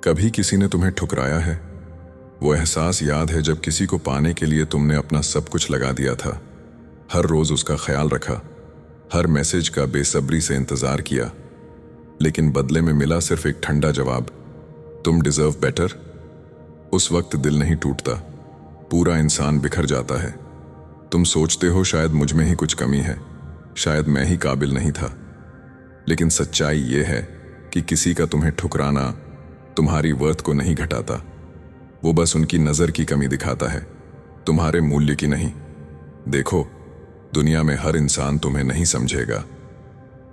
कभी किसी ने तुम्हें ठुकराया है? वो एहसास याद है जब किसी को पाने के लिए तुमने अपना सब कुछ लगा दिया था। हर रोज उसका ख्याल रखा, हर मैसेज का बेसब्री से इंतजार किया, लेकिन बदले में मिला सिर्फ एक ठंडा जवाब, तुम डिजर्व बेटर। उस वक्त दिल नहीं टूटता, पूरा इंसान बिखर जाता है। तुम सोचते हो शायद मुझ में ही कुछ कमी है, शायद मैं ही काबिल नहीं था। लेकिन सच्चाई ये है कि किसी का तुम्हें ठुकराना तुम्हारी वर्थ को नहीं घटाता। वो बस उनकी नजर की कमी दिखाता है, तुम्हारे मूल्य की नहीं। देखो, दुनिया में हर इंसान तुम्हें नहीं समझेगा।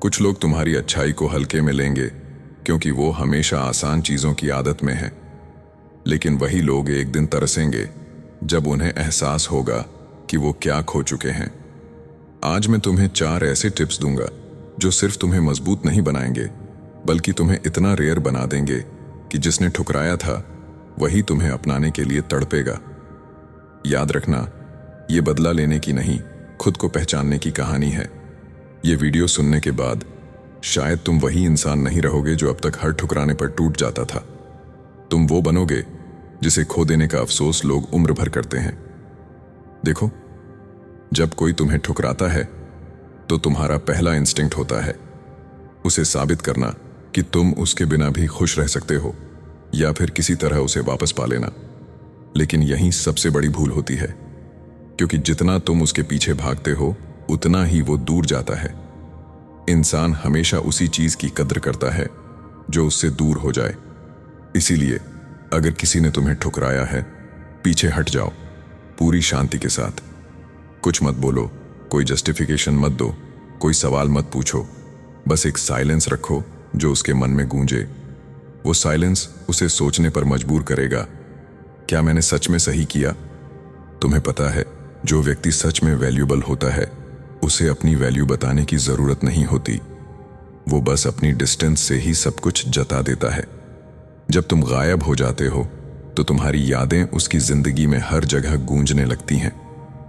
कुछ लोग तुम्हारी अच्छाई को हल्के में लेंगे क्योंकि वो हमेशा आसान चीजों की आदत में हैं। लेकिन वही लोग एक दिन तरसेंगे जब उन्हें एहसास होगा कि वो क्या खो चुके हैं। आज मैं तुम्हें 4 ऐसे टिप्स दूंगा जो सिर्फ तुम्हें मजबूत नहीं बनाएंगे, बल्कि तुम्हें इतना रेयर बना देंगे कि जिसने ठुकराया था वही तुम्हें अपनाने के लिए तड़पेगा। याद रखना, ये बदला लेने की नहीं, खुद को पहचानने की कहानी है। ये वीडियो सुनने के बाद शायद तुम वही इंसान नहीं रहोगे जो अब तक हर ठुकराने पर टूट जाता था। तुम वो बनोगे जिसे खो देने का अफसोस लोग उम्र भर करते हैं। देखो, जब कोई तुम्हें ठुकराता है तो तुम्हारा पहला इंस्टिंक्ट होता है उसे साबित करना कि तुम उसके बिना भी खुश रह सकते हो, या फिर किसी तरह उसे वापस पा लेना। लेकिन यही सबसे बड़ी भूल होती है, क्योंकि जितना तुम उसके पीछे भागते हो उतना ही वो दूर जाता है। इंसान हमेशा उसी चीज की कद्र करता है जो उससे दूर हो जाए। इसीलिए अगर किसी ने तुम्हें ठुकराया है, पीछे हट जाओ पूरी शांति के साथ। कुछ मत बोलो, कोई जस्टिफिकेशन मत दो, कोई सवाल मत पूछो। बस एक साइलेंस रखो जो उसके मन में गूंजे। वो साइलेंस उसे सोचने पर मजबूर करेगा, क्या मैंने सच में सही किया? तुम्हें पता है, जो व्यक्ति सच में वैल्यूएबल होता है उसे अपनी वैल्यू बताने की जरूरत नहीं होती। वो बस अपनी डिस्टेंस से ही सब कुछ जता देता है। जब तुम गायब हो जाते हो तो तुम्हारी यादें उसकी जिंदगी में हर जगह गूंजने लगती हैं,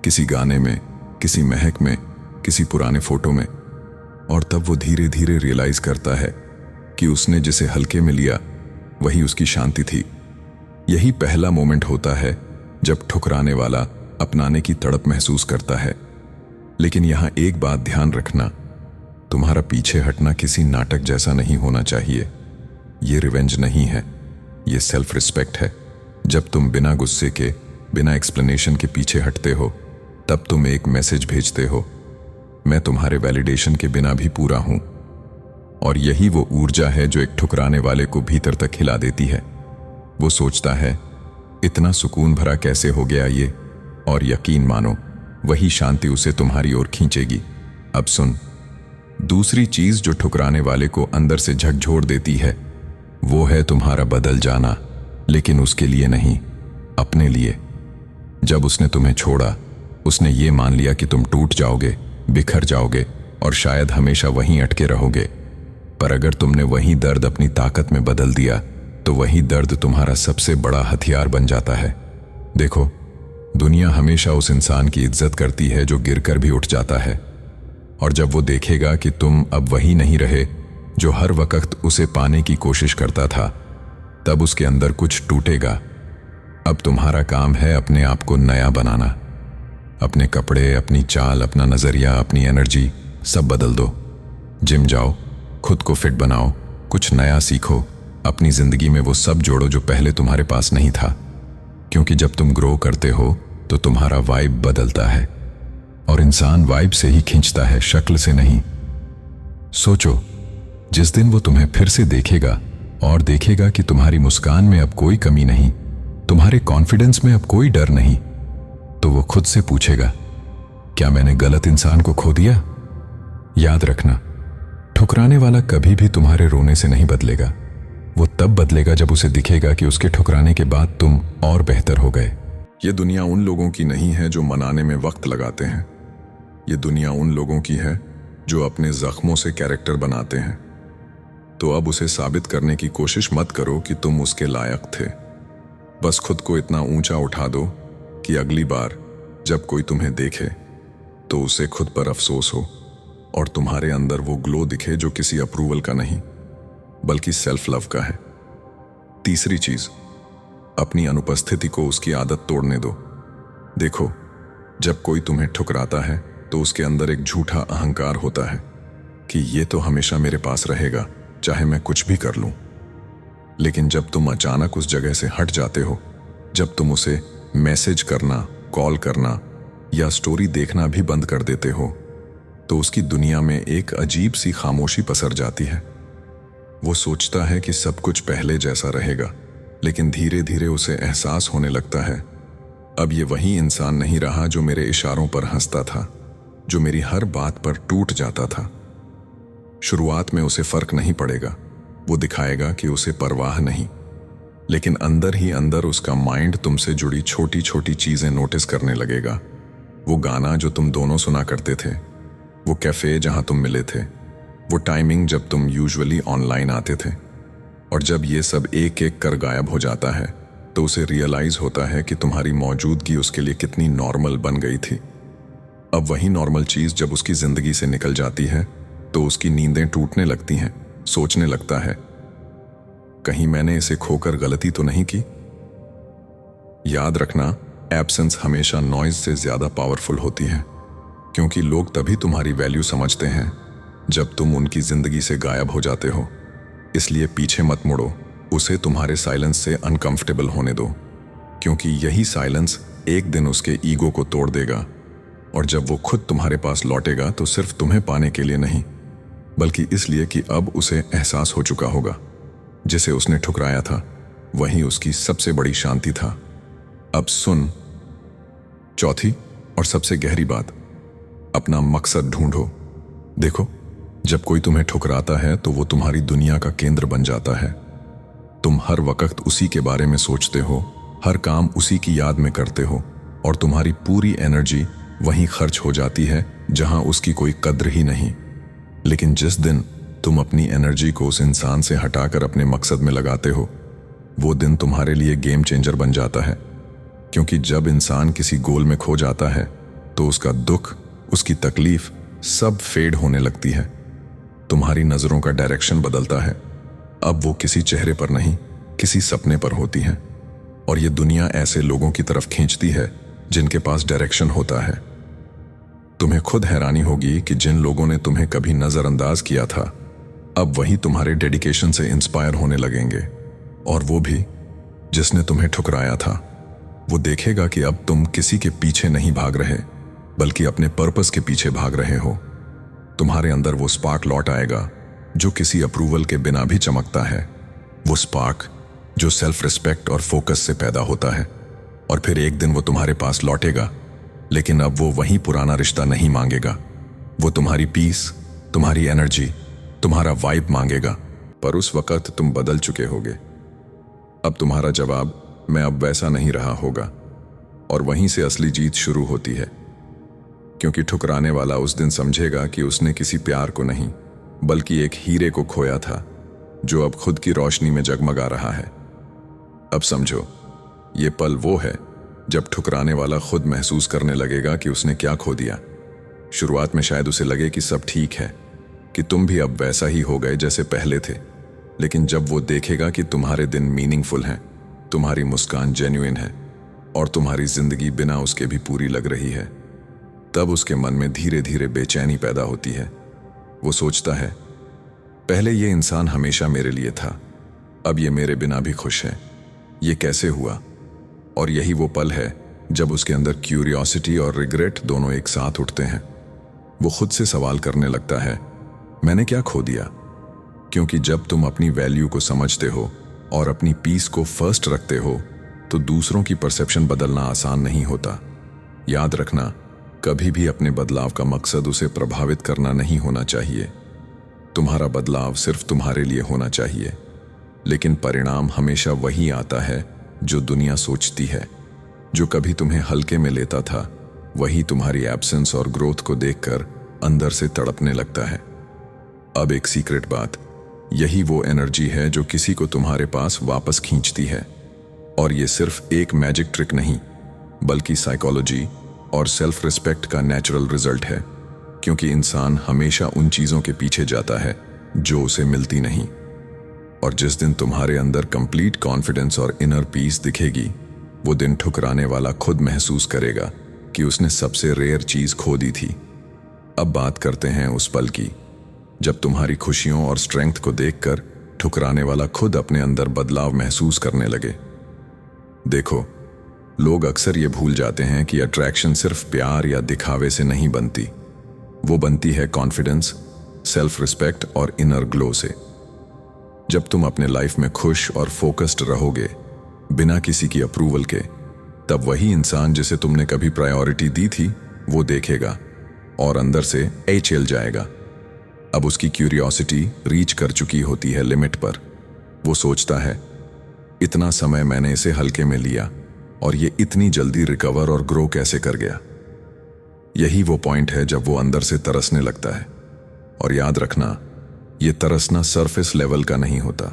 किसी गाने में, किसी महक में, किसी पुराने फोटो में। और तब वो धीरे धीरे रियलाइज करता है कि उसने जिसे हल्के में लिया वही उसकी शांति थी। यही पहला मोमेंट होता है जब ठुकराने वाला अपनाने की तड़प महसूस करता है। लेकिन यहां एक बात ध्यान रखना, तुम्हारा पीछे हटना किसी नाटक जैसा नहीं होना चाहिए। ये रिवेंज नहीं है, ये सेल्फ रिस्पेक्ट है। जब तुम बिना गुस्से के, बिना एक्सप्लेनेशन के पीछे हटते हो, तब तुम एक मैसेज भेजते हो, मैं तुम्हारे वैलिडेशन के बिना भी पूरा हूं। और यही वो ऊर्जा है जो एक ठुकराने वाले को भीतर तक हिला देती है। वो सोचता है, इतना सुकून भरा कैसे हो गया ये? और यकीन मानो, वही शांति उसे तुम्हारी ओर खींचेगी। अब सुन, दूसरी चीज जो ठुकराने वाले को अंदर से झकझोर देती है वो है तुम्हारा बदल जाना, लेकिन उसके लिए नहीं, अपने लिए। जब उसने तुम्हें छोड़ा, उसने ये मान लिया कि तुम टूट जाओगे, बिखर जाओगे और शायद हमेशा वहीं अटके रहोगे। पर अगर तुमने वही दर्द अपनी ताकत में बदल दिया तो वही दर्द तुम्हारा सबसे बड़ा हथियार बन जाता है। देखो, दुनिया हमेशा उस इंसान की इज्जत करती है जो गिरकर भी उठ जाता है। और जब वो देखेगा कि तुम अब वही नहीं रहे जो हर वक्त उसे पाने की कोशिश करता था, तब उसके अंदर कुछ टूटेगा। अब तुम्हारा काम है अपने आप को नया बनाना। अपने कपड़े, अपनी चाल, अपना नजरिया, अपनी एनर्जी सब बदल दो। जिम जाओ, खुद को फिट बनाओ, कुछ नया सीखो, अपनी जिंदगी में वो सब जोड़ो जो पहले तुम्हारे पास नहीं था। क्योंकि जब तुम ग्रो करते हो तो तुम्हारा वाइब बदलता है, और इंसान वाइब से ही खींचता है, शक्ल से नहीं। सोचो, जिस दिन वो तुम्हें फिर से देखेगा और देखेगा कि तुम्हारी मुस्कान में अब कोई कमी नहीं, तुम्हारे कॉन्फिडेंस में अब कोई डर नहीं, तो वो खुद से पूछेगा, क्या मैंने गलत इंसान को खो दिया? याद रखना, ठुकराने वाला कभी भी तुम्हारे रोने से नहीं बदलेगा। वो तब बदलेगा जब उसे दिखेगा कि उसके ठुकराने के बाद तुम और बेहतर हो गए। ये दुनिया उन लोगों की नहीं है जो मनाने में वक्त लगाते हैं। ये दुनिया उन लोगों की है जो अपने जख्मों से कैरेक्टर बनाते हैं। तो अब उसे साबित करने की कोशिश मत करो कि तुम उसके लायक थे। बस खुद को इतना ऊंचा उठा दो कि अगली बार जब कोई तुम्हें देखे तो उसे खुद पर अफसोस हो और तुम्हारे अंदर वो ग्लो दिखे जो किसी अप्रूवल का नहीं बल्कि सेल्फ लव का है। तीसरी चीज, अपनी अनुपस्थिति को उसकी आदत तोड़ने दो। देखो, जब कोई तुम्हें ठुकराता है तो उसके अंदर एक झूठा अहंकार होता है कि ये तो हमेशा मेरे पास रहेगा, चाहे मैं कुछ भी कर लूं। लेकिन जब तुम अचानक उस जगह से हट जाते हो, जब तुम उसे मैसेज करना, कॉल करना या स्टोरी देखना भी बंद कर देते हो, तो उसकी दुनिया में एक अजीब सी खामोशी पसर जाती है। वो सोचता है कि सब कुछ पहले जैसा रहेगा, लेकिन धीरे धीरे उसे एहसास होने लगता है, अब ये वही इंसान नहीं रहा जो मेरे इशारों पर हंसता था, जो मेरी हर बात पर टूट जाता था। शुरुआत में उसे फर्क नहीं पड़ेगा, वो दिखाएगा कि उसे परवाह नहीं, लेकिन अंदर ही अंदर उसका माइंड तुमसे जुड़ी छोटी छोटी चीजें नोटिस करने लगेगा। वो गाना जो तुम दोनों सुना करते थे, वो कैफे जहां तुम मिले थे, वो टाइमिंग जब तुम यूजुअली ऑनलाइन आते थे। और जब ये सब एक एक कर गायब हो जाता है तो उसे रियलाइज होता है कि तुम्हारी मौजूदगी उसके लिए कितनी नॉर्मल बन गई थी। अब वही नॉर्मल चीज जब उसकी जिंदगी से निकल जाती है तो उसकी नींदें टूटने लगती हैं, सोचने लगता है, कहीं मैंने इसे खोकर गलती तो नहीं की। याद रखना, एब्सेंस हमेशा नॉइज से ज्यादा पावरफुल होती है, क्योंकि लोग तभी तुम्हारी वैल्यू समझते हैं जब तुम उनकी जिंदगी से गायब हो जाते हो। इसलिए पीछे मत मुड़ो, उसे तुम्हारे साइलेंस से अनकंफर्टेबल होने दो, क्योंकि यही साइलेंस एक दिन उसके ईगो को तोड़ देगा। और जब वो खुद तुम्हारे पास लौटेगा तो सिर्फ तुम्हें पाने के लिए नहीं, बल्कि इसलिए कि अब उसे एहसास हो चुका होगा, जिसे उसने ठुकराया था वही उसकी सबसे बड़ी शांति था। अब सुन, चौथी और सबसे गहरी बात, अपना मकसद ढूंढो। देखो, जब कोई तुम्हें ठुकराता है तो वो तुम्हारी दुनिया का केंद्र बन जाता है। तुम हर वक्त उसी के बारे में सोचते हो, हर काम उसी की याद में करते हो, और तुम्हारी पूरी एनर्जी वहीं खर्च हो जाती है जहां उसकी कोई कद्र ही नहीं। लेकिन जिस दिन तुम अपनी एनर्जी को उस इंसान से हटाकर अपने मकसद में लगाते हो, वो दिन तुम्हारे लिए गेम चेंजर बन जाता है। क्योंकि जब इंसान किसी गोल में खो जाता है तो उसका दुख, उसकी तकलीफ सब फेड होने लगती है। तुम्हारी नजरों का डायरेक्शन बदलता है। अब वो किसी चेहरे पर नहीं, किसी सपने पर होती है। और ये दुनिया ऐसे लोगों की तरफ खींचती है जिनके पास डायरेक्शन होता है। तुम्हें खुद हैरानी होगी कि जिन लोगों ने तुम्हें कभी नजरअंदाज किया था, अब वही तुम्हारे डेडिकेशन से इंस्पायर होने लगेंगे। और वो भी जिसने तुम्हें ठुकराया था, वो देखेगा कि अब तुम किसी के पीछे नहीं भाग रहे, बल्कि अपने पर्पस के पीछे भाग रहे हो। तुम्हारे अंदर वो स्पार्क लौट आएगा जो किसी अप्रूवल के बिना भी चमकता है। वो स्पार्क जो सेल्फ रिस्पेक्ट और फोकस से पैदा होता है। और फिर एक दिन वो तुम्हारे पास लौटेगा, लेकिन अब वो वही पुराना रिश्ता नहीं मांगेगा। वो तुम्हारी पीस, तुम्हारी एनर्जी, तुम्हारा वाइब मांगेगा। पर उस वक्त तुम बदल चुके होगे। अब तुम्हारा जवाब मैं अब वैसा नहीं रहा होगा। और वहीं से असली जीत शुरू होती है, क्योंकि ठुकराने वाला उस दिन समझेगा कि उसने किसी प्यार को नहीं, बल्कि एक हीरे को खोया था जो अब खुद की रोशनी में जगमगा रहा है। अब समझो, ये पल वो है जब ठुकराने वाला खुद महसूस करने लगेगा कि उसने क्या खो दिया। शुरुआत में शायद उसे लगे कि सब ठीक है, कि तुम भी अब वैसा ही हो गए जैसे पहले थे। लेकिन जब वो देखेगा कि तुम्हारे दिन मीनिंगफुल हैं, तुम्हारी मुस्कान जेन्युइन है और तुम्हारी जिंदगी बिना उसके भी पूरी लग रही है, तब उसके मन में धीरे धीरे बेचैनी पैदा होती है। वो सोचता है, पहले ये इंसान हमेशा मेरे लिए था, अब ये मेरे बिना भी खुश है। ये कैसे हुआ? और यही वो पल है जब उसके अंदर क्यूरियोसिटी और रिग्रेट दोनों एक साथ उठते हैं। वो खुद से सवाल करने लगता है, मैंने क्या खो दिया? क्योंकि जब तुम अपनी वैल्यू को समझते हो और अपनी पीस को फर्स्ट रखते हो, तो दूसरों की परसेप्शन बदलना आसान नहीं होता। याद रखना, कभी भी अपने बदलाव का मकसद उसे प्रभावित करना नहीं होना चाहिए। तुम्हारा बदलाव सिर्फ तुम्हारे लिए होना चाहिए, लेकिन परिणाम हमेशा वही आता है जो दुनिया सोचती है। जो कभी तुम्हें हल्के में लेता था, वही तुम्हारी एब्सेंस और ग्रोथ को देखकर अंदर से तड़पने लगता है। अब एक सीक्रेट बात, यही वो एनर्जी है जो किसी को तुम्हारे पास वापस खींचती है। और ये सिर्फ एक मैजिक ट्रिक नहीं, बल्कि साइकोलॉजी और सेल्फ रिस्पेक्ट का नेचुरल रिजल्ट है। क्योंकि इंसान हमेशा उन चीजों के पीछे जाता है जो उसे मिलती नहीं। और जिस दिन तुम्हारे अंदर कंप्लीट कॉन्फिडेंस और इनर पीस दिखेगी, वो दिन ठुकराने वाला खुद महसूस करेगा कि उसने सबसे रेयर चीज खो दी थी। अब बात करते हैं उस पल की जब तुम्हारी खुशियों और स्ट्रेंथ को देखकर ठुकराने वाला खुद अपने अंदर बदलाव महसूस करने लगे। देखो, लोग अक्सर ये भूल जाते हैं कि अट्रैक्शन सिर्फ प्यार या दिखावे से नहीं बनती, वो बनती है कॉन्फिडेंस, सेल्फ रिस्पेक्ट और इनर ग्लो से। जब तुम अपने लाइफ में खुश और फोकस्ड रहोगे बिना किसी की अप्रूवल के, तब वही इंसान जिसे तुमने कभी प्रायोरिटी दी थी वो देखेगा और अंदर से चिल जाएगा। अब उसकी क्यूरियोसिटी रीच कर चुकी होती है लिमिट पर। वो सोचता है, इतना समय मैंने इसे हल्के में लिया और ये इतनी जल्दी रिकवर और ग्रो कैसे कर गया। यही वो पॉइंट है जब वो अंदर से तरसने लगता है। और याद रखना, ये तरसना सरफेस लेवल का नहीं होता,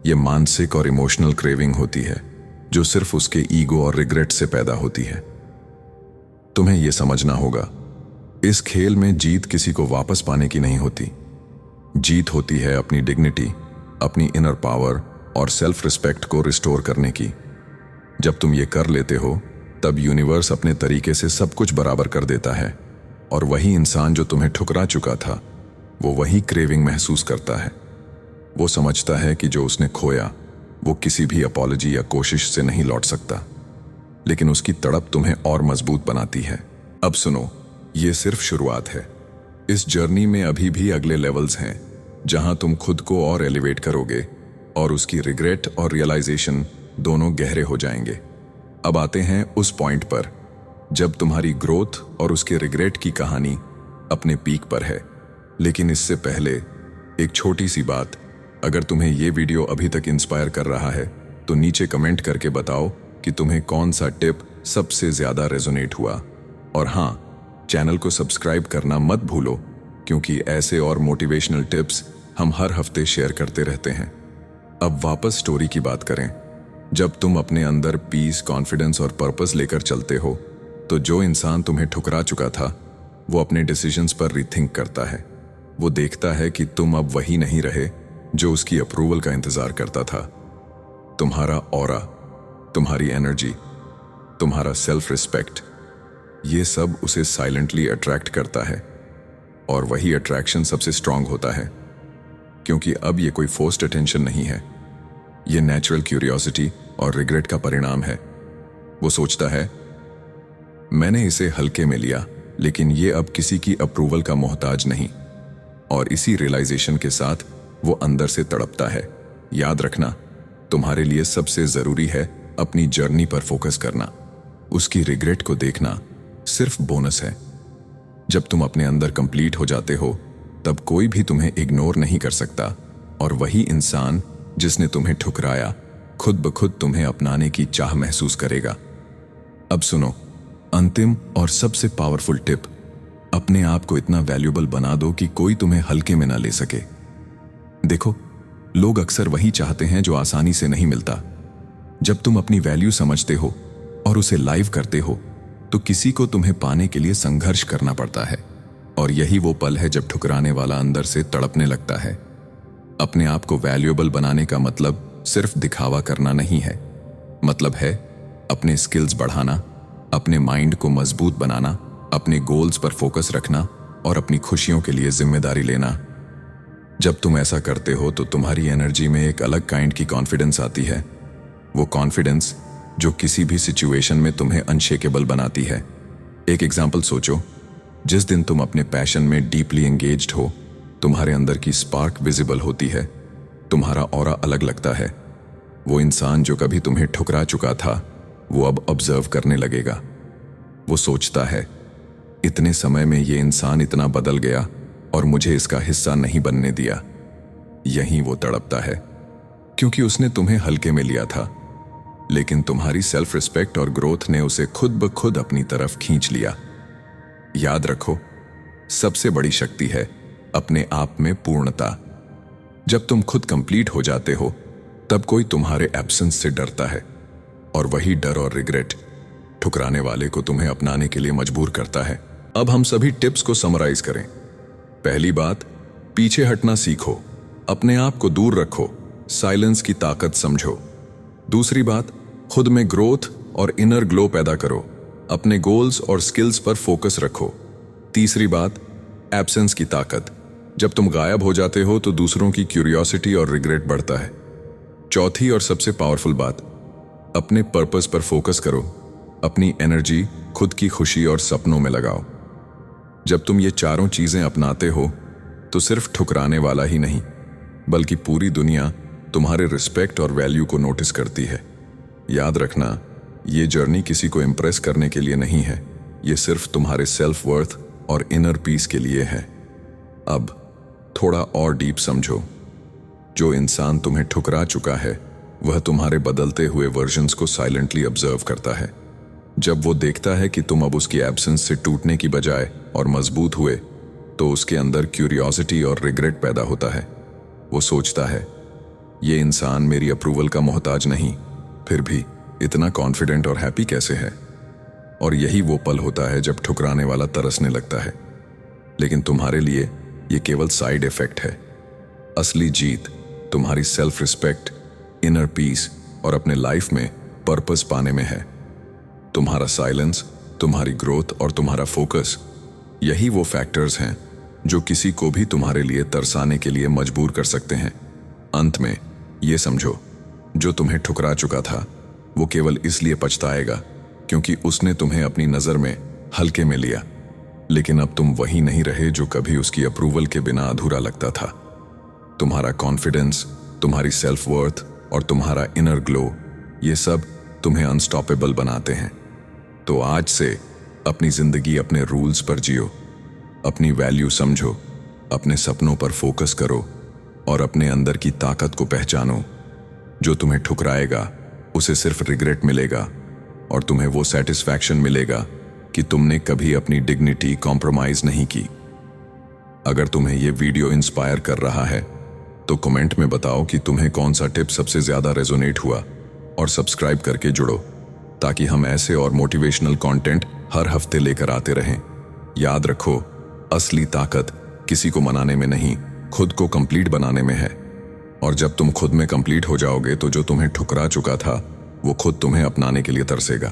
ये मानसिक और इमोशनल क्रेविंग होती है जो सिर्फ उसके ईगो और रिग्रेट से पैदा होती है। तुम्हें यह समझना होगा, इस खेल में जीत किसी को वापस पाने की नहीं होती। जीत होती है अपनी डिग्निटी, अपनी इनर पावर और सेल्फ रिस्पेक्ट को रिस्टोर करने की। जब तुम ये कर लेते हो, तब यूनिवर्स अपने तरीके से सब कुछ बराबर कर देता है और वही इंसान जो तुम्हें ठुकरा चुका था, वो वही क्रेविंग महसूस करता है। वो समझता है कि जो उसने खोया वो किसी भी अपॉलजी या कोशिश से नहीं लौट सकता, लेकिन उसकी तड़प तुम्हें और मजबूत बनाती है। अब सुनो, ये सिर्फ शुरुआत है। इस जर्नी में अभी भी अगले लेवल्स हैं जहां तुम खुद को और एलिवेट करोगे और उसकी रिग्रेट और रियलाइजेशन दोनों गहरे हो जाएंगे। अब आते हैं उस पॉइंट पर जब तुम्हारी ग्रोथ और उसके रिग्रेट की कहानी अपने पीक पर है। लेकिन इससे पहले एक छोटी सी बात, अगर तुम्हें ये वीडियो अभी तक इंस्पायर कर रहा है तो नीचे कमेंट करके बताओ कि तुम्हें कौन सा टिप सबसे ज्यादा रेजोनेट हुआ। और हाँ, चैनल को सब्सक्राइब करना मत भूलो, क्योंकि ऐसे और मोटिवेशनल टिप्स हम हर हफ्ते शेयर करते रहते हैं। अब वापस स्टोरी की बात करें। जब तुम अपने अंदर पीस, कॉन्फिडेंस और पर्पस लेकर चलते हो, तो जो इंसान तुम्हें ठुकरा चुका था वो अपने डिसीजंस पर रीथिंक करता है। वो देखता है कि तुम अब वही नहीं रहे जो उसकी अप्रूवल का इंतजार करता था। तुम्हारा ऑरा, तुम्हारी एनर्जी, तुम्हारा सेल्फ रिस्पेक्ट, ये सब उसे साइलेंटली अट्रैक्ट करता है। और वही अट्रैक्शन सबसे स्ट्रांग होता है, क्योंकि अब ये कोई फोर्स्ड अटेंशन नहीं है, ये नेचुरल क्यूरियोसिटी और रिग्रेट का परिणाम है। वो सोचता है, मैंने इसे हल्के में लिया, लेकिन ये अब किसी की अप्रूवल का मोहताज नहीं। और इसी रियलाइजेशन के साथ वो अंदर से तड़पता है। याद रखना, तुम्हारे लिए सबसे जरूरी है अपनी जर्नी पर फोकस करना। उसकी रिग्रेट को देखना सिर्फ बोनस है। जब तुम अपने अंदर कंप्लीट हो जाते हो, तब कोई भी तुम्हें इग्नोर नहीं कर सकता और वही इंसान जिसने तुम्हें ठुकराया खुद ब खुद तुम्हें अपनाने की चाह महसूस करेगा। अब सुनो, अंतिम और सबसे पावरफुल टिप, अपने आप को इतना वैल्यूएबल बना दो कि कोई तुम्हें हल्के में ना ले सके। देखो, लोग अक्सर वही चाहते हैं जो आसानी से नहीं मिलता। जब तुम अपनी वैल्यू समझते हो और उसे लाइव करते हो, तो किसी को तुम्हें पाने के लिए संघर्ष करना पड़ता है। और यही वो पल है जब ठुकराने वाला अंदर से तड़पने लगता है। अपने आप को वैल्यूएबल बनाने का मतलब सिर्फ दिखावा करना नहीं है। मतलब है अपने स्किल्स बढ़ाना, अपने माइंड को मजबूत बनाना, अपने गोल्स पर फोकस रखना और अपनी खुशियों के लिए जिम्मेदारी लेना। जब तुम ऐसा करते हो तो तुम्हारी एनर्जी में एक अलग काइंड की कॉन्फिडेंस आती है। वो कॉन्फिडेंस जो किसी भी सिचुएशन में तुम्हें अनशेकेबल बनाती है। एक एग्जाम्पल सोचो, जिस दिन तुम अपने पैशन में डीपली एंगेज्ड हो, तुम्हारे अंदर की स्पार्क विजिबल होती है, तुम्हारा ऑरा अलग लगता है। वो इंसान जो कभी तुम्हें ठुकरा चुका था, वो अब ऑब्जर्व करने लगेगा। वो सोचता है, इतने समय में ये इंसान इतना बदल गया और मुझे इसका हिस्सा नहीं बनने दिया। यहीं वो तड़पता है, क्योंकि उसने तुम्हें हल्के में लिया था, लेकिन तुम्हारी सेल्फ रिस्पेक्ट और ग्रोथ ने उसे खुद ब खुद अपनी तरफ खींच लिया। याद रखो, सबसे बड़ी शक्ति है अपने आप में पूर्णता। जब तुम खुद कंप्लीट हो जाते हो, तब कोई तुम्हारे एब्सेंस से डरता है, और वही डर और रिग्रेट ठुकराने वाले को तुम्हें अपनाने के लिए मजबूर करता है। अब हम सभी टिप्स को समराइज करें। पहली बात, पीछे हटना सीखो, अपने आप को दूर रखो, साइलेंस की ताकत समझो। दूसरी बात, खुद में ग्रोथ और इनर ग्लो पैदा करो। अपने गोल्स और स्किल्स पर फोकस रखो। तीसरी बात, एब्सेंस की ताकत। जब तुम गायब हो जाते हो तो दूसरों की क्यूरियोसिटी और रिग्रेट बढ़ता है। चौथी और सबसे पावरफुल बात, अपने पर्पस पर फोकस करो। अपनी एनर्जी खुद की खुशी और सपनों में लगाओ। जब तुम ये चारों चीजें अपनाते हो तो सिर्फ ठुकराने वाला ही नहीं, बल्कि पूरी दुनिया तुम्हारे रिस्पेक्ट और वैल्यू को नोटिस करती है। याद रखना, ये जर्नी किसी को इम्प्रेस करने के लिए नहीं है, ये सिर्फ तुम्हारे सेल्फ वर्थ और इनर पीस के लिए है। अब थोड़ा और डीप समझो। जो इंसान तुम्हें ठुकरा चुका है वह तुम्हारे बदलते हुए वर्जन्स को साइलेंटली ऑब्जर्व करता है। जब वो देखता है कि तुम अब उसकी एब्सेंस से टूटने की बजाय और मजबूत हुए, तो उसके अंदर क्यूरियोसिटी और रिग्रेट पैदा होता है। वो सोचता है, ये इंसान मेरी अप्रूवल का मोहताज नहीं, फिर भी इतना कॉन्फिडेंट और हैप्पी कैसे है। और यही वो पल होता है जब ठुकराने वाला तरसने लगता है। लेकिन तुम्हारे लिए ये केवल साइड इफेक्ट है। असली जीत तुम्हारी सेल्फ रिस्पेक्ट, इनर पीस और अपने लाइफ में पर्पस पाने में है। तुम्हारा साइलेंस, तुम्हारी ग्रोथ और तुम्हारा फोकस, यही वो फैक्टर्स हैं जो किसी को भी तुम्हारे लिए तरसाने के लिए मजबूर कर सकते हैं। अंत में ये समझो, जो तुम्हें ठुकरा चुका था वो केवल इसलिए पछताएगा क्योंकि उसने तुम्हें अपनी नज़र में हल्के में लिया। लेकिन अब तुम वही नहीं रहे जो कभी उसकी अप्रूवल के बिना अधूरा लगता था। तुम्हारा कॉन्फिडेंस, तुम्हारी सेल्फ वर्थ और तुम्हारा इनर ग्लो, ये सब तुम्हें अनस्टॉपेबल बनाते हैं। तो आज से अपनी जिंदगी अपने रूल्स पर जियो, अपनी वैल्यू समझो, अपने सपनों पर फोकस करो और अपने अंदर की ताकत को पहचानो। जो तुम्हें ठुकराएगा उसे सिर्फ रिग्रेट मिलेगा और तुम्हें वो सेटिस्फैक्शन मिलेगा कि तुमने कभी अपनी डिग्निटी कॉम्प्रोमाइज नहीं की। अगर तुम्हें ये वीडियो इंस्पायर कर रहा है तो कमेंट में बताओ कि तुम्हें कौन सा टिप सबसे ज्यादा रेजोनेट हुआ, और सब्सक्राइब करके जुड़ो ताकि हम ऐसे और मोटिवेशनल कंटेंट हर हफ्ते लेकर आते रहें। याद रखो, असली ताकत किसी को मनाने में नहीं, खुद को कंप्लीट बनाने में है। और जब तुम खुद में कंप्लीट हो जाओगे तो जो तुम्हें ठुकरा चुका था वो खुद तुम्हें अपनाने के लिए तरसेगा।